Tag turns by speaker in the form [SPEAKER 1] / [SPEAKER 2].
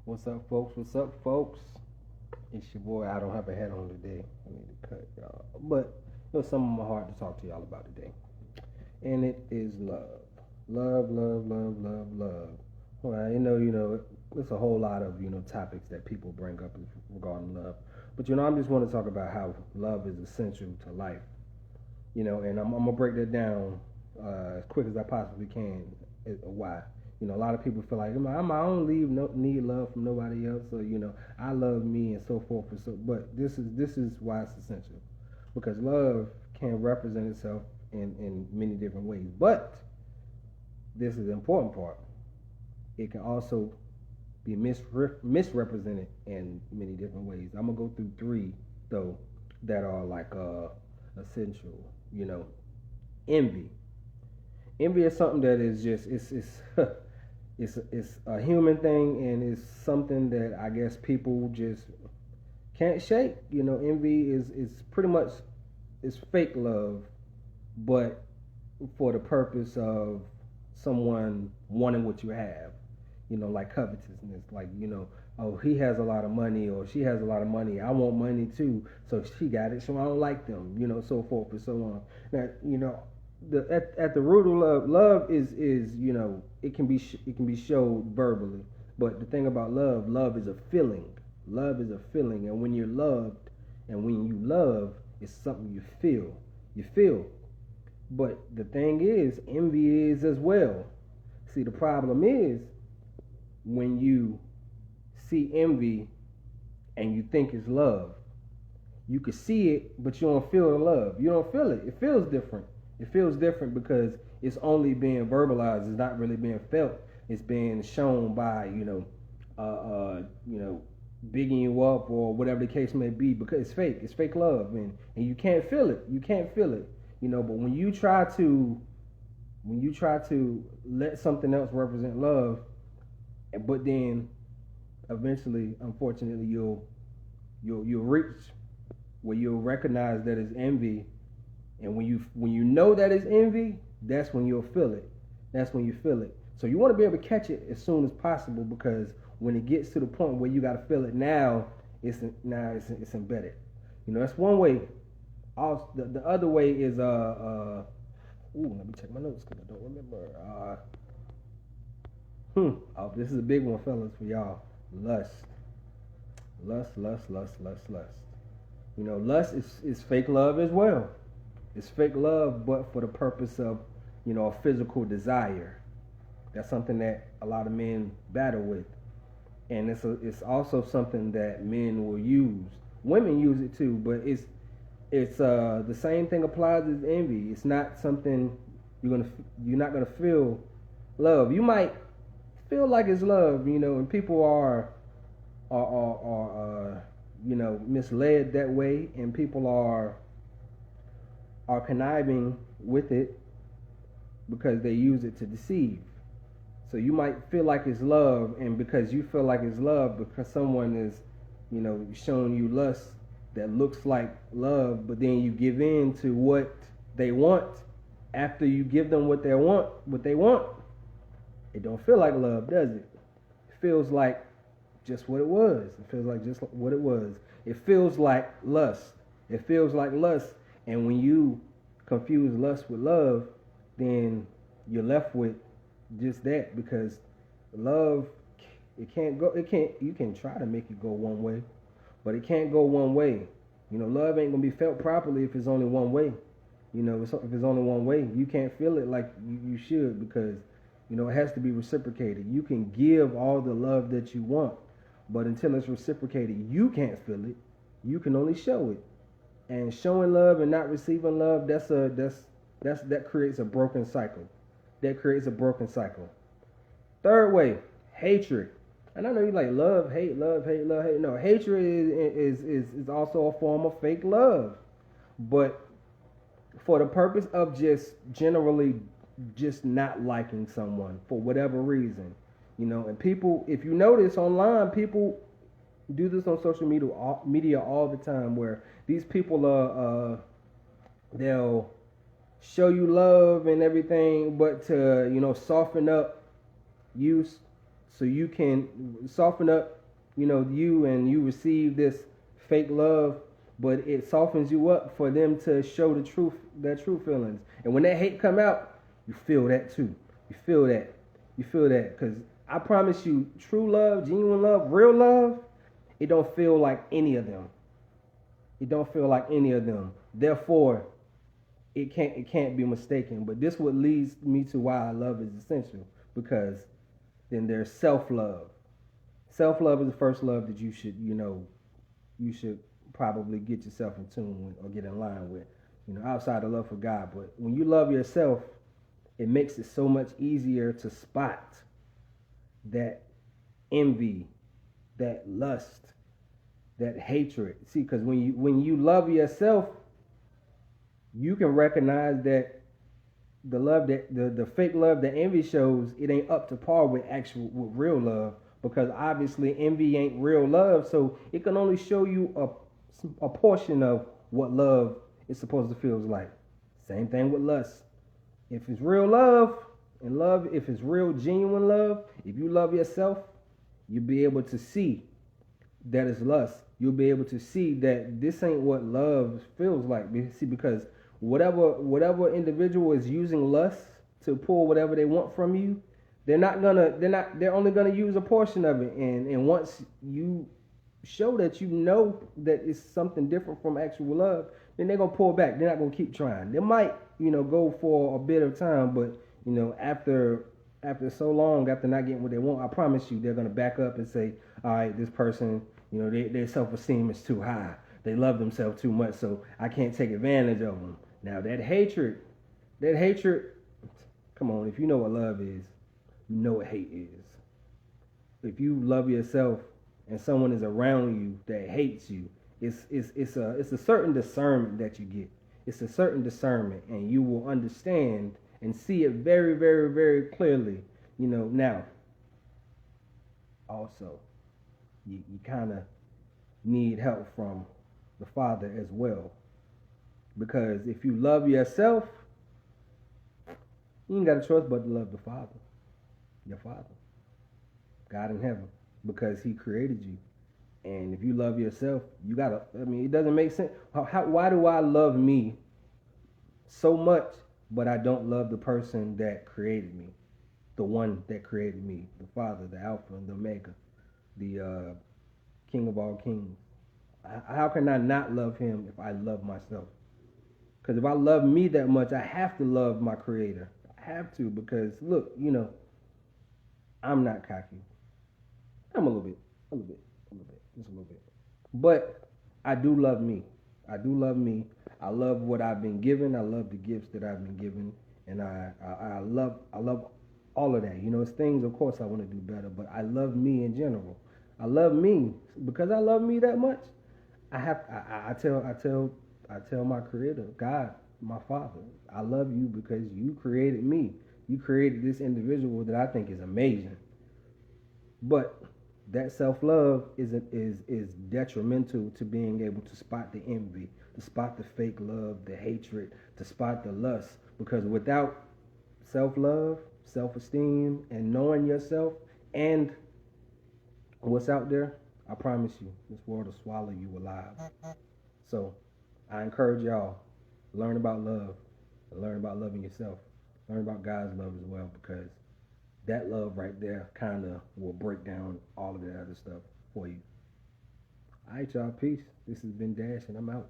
[SPEAKER 1] What's up, folks? What's up, folks? It's your boy. I don't have a hat on today. I need to cut, y'all. But it was something on my heart to talk to y'all about today. And it is love. Love, love, love, love, love. Well, it's a whole lot of, topics that people bring up regarding love. But, I'm just want to talk about how love is essential to life. And I'm going to break that down as quick as I possibly can. Why? A lot of people feel like I don't need love from nobody else, or I love me and so forth and so. But this is why it's essential, because love can represent itself in many different ways. But this is the important part. It can also be misrepresented in many different ways. I'm gonna go through three though that are like essential. Envy. Envy is something that is just it's a human thing, and it's something that I guess people just can't shake. Envy is pretty much it's fake love, but for the purpose of someone wanting what you have. Like covetousness, like oh, he has a lot of money or she has a lot of money. I want money too, so she got it, so I don't like them. So forth and so on. Now, at the root of love is it can be showed verbally, but the thing about love is a feeling. Love is a feeling, and when you're loved, and when you love, it's something you feel. But the thing is, envy is as well. See, the problem is when you see envy and you think it's love. You can see it, but you don't feel the love. You don't feel it. It feels different. It feels different because it's only being verbalized. It's not really being felt. It's being shown by bigging you up or whatever the case may be, because it's fake. It's fake love, and you can't feel it. You can't feel it. But when you try to let something else represent love, but then eventually, unfortunately, you'll reach where you'll recognize that it's envy, and when you know that it's envy, that's when you'll feel it. That's when you feel it. So you want to be able to catch it as soon as possible, because when it gets to the point where you got to feel it now, it's embedded. That's one way. Also, the other way is let me check my notes because I don't remember. Oh, this is a big one, fellas, for y'all. Lust. Lust. Lust is fake love as well. It's fake love, but for the purpose of, a physical desire. That's something that a lot of men battle with. And it's also something that men will use. Women use it too, but it's the same thing applies as envy. It's not something you're not gonna feel love. You might feel like it's love, and people are misled that way, and people are conniving with it because they use it to deceive. So you might feel like it's love, and because you feel like it's love, because someone is, showing you lust that looks like love, but then you give in to what they want after you give them what they want, it don't feel like love, does it? It feels like just what it was. It feels like just what it was. It feels like lust. It feels like lust. And when you confuse lust with love, then you're left with just that, because love, you can try to make it go one way, but it can't go one way. Love ain't gonna be felt properly if it's only one way. If it's only one way, you can't feel it like you should, because it has to be reciprocated. You can give all the love that you want, but until it's reciprocated, you can't feel it. You can only show it. And showing love and not receiving love, that creates a broken cycle. Third way, hatred. And I know you like love, hate. No, hatred is also a form of fake love, but for the purpose of just generally just not liking someone for whatever reason, and people, if you notice online, people do this on social media all the time, where these people they'll show you love and everything, but to soften up you so you can soften up, you receive this fake love, but it softens you up for them to show their true feelings. And when that hate come out, you feel that too. You feel that because I promise you, true love, genuine love, real love, it don't feel like any of them. It don't feel like any of them. Therefore, it can't be mistaken. But this what leads me to why love is essential, because then there's self-love. Self-love is the first love that you should probably get yourself in tune with or get in line with, outside of love for God. But when you love yourself, it makes it so much easier to spot that envy, that lust, that hatred. See, because when you love yourself, you can recognize that the love that the fake love that envy shows, it ain't up to par with real love, because obviously envy ain't real love, so it can only show you a portion of what love is supposed to feel like. Same thing with lust. If it's real love, if it's real genuine love, if you love yourself, you'll be able to see that it's lust. You'll be able to see that this ain't what love feels like. See, because whatever individual is using lust to pull whatever they want from you, they're only gonna use a portion of it. And once you show that that it's something different from actual love, then they're gonna pull back. They're not gonna keep trying. They might, go for a bit of time, but after so long, after not getting what they want, I promise you they're gonna back up and say, all right, this person, their self-esteem is too high. They love themselves too much, so I can't take advantage of them. Now that hatred, come on, if you know what love is, you know what hate is. If you love yourself and someone is around you that hates you, it's a certain discernment that you get. It's a certain discernment, and you will understand and see it very, very, very clearly. Now, also, you kind of need help from the Father as well. Because if you love yourself, you ain't got a choice but to love the Father, your Father, God in heaven, because He created you. And if you love yourself, it doesn't make sense. Why do I love me so much, but I don't love the person that created me, the one that created me, the Father, the Alpha and the Omega, the King of all kings? How can I not love Him if I love myself? Because if I love me that much, I have to love my Creator. I have to, because look, I'm not cocky. I'm a little bit, just a little bit. But I do love me. I do love me. I love what I've been given. I love the gifts that I've been given, and I love all of that. It's things, of course, I want to do better, but I love me in general. I love me because I love me that much. I tell my Creator, God, my Father, I love you because you created me. You created this individual that I think is amazing. But that self-love is detrimental to being able to spot the envy, to spot the fake love, the hatred, to spot the lust. Because without self-love, self-esteem, and knowing yourself and what's out there, I promise you, this world will swallow you alive. So I encourage y'all, learn about love, and learn about loving yourself. Learn about God's love as well, because that love right there kind of will break down all of the other stuff for you. All right, y'all. Peace. This has been Dash, and I'm out.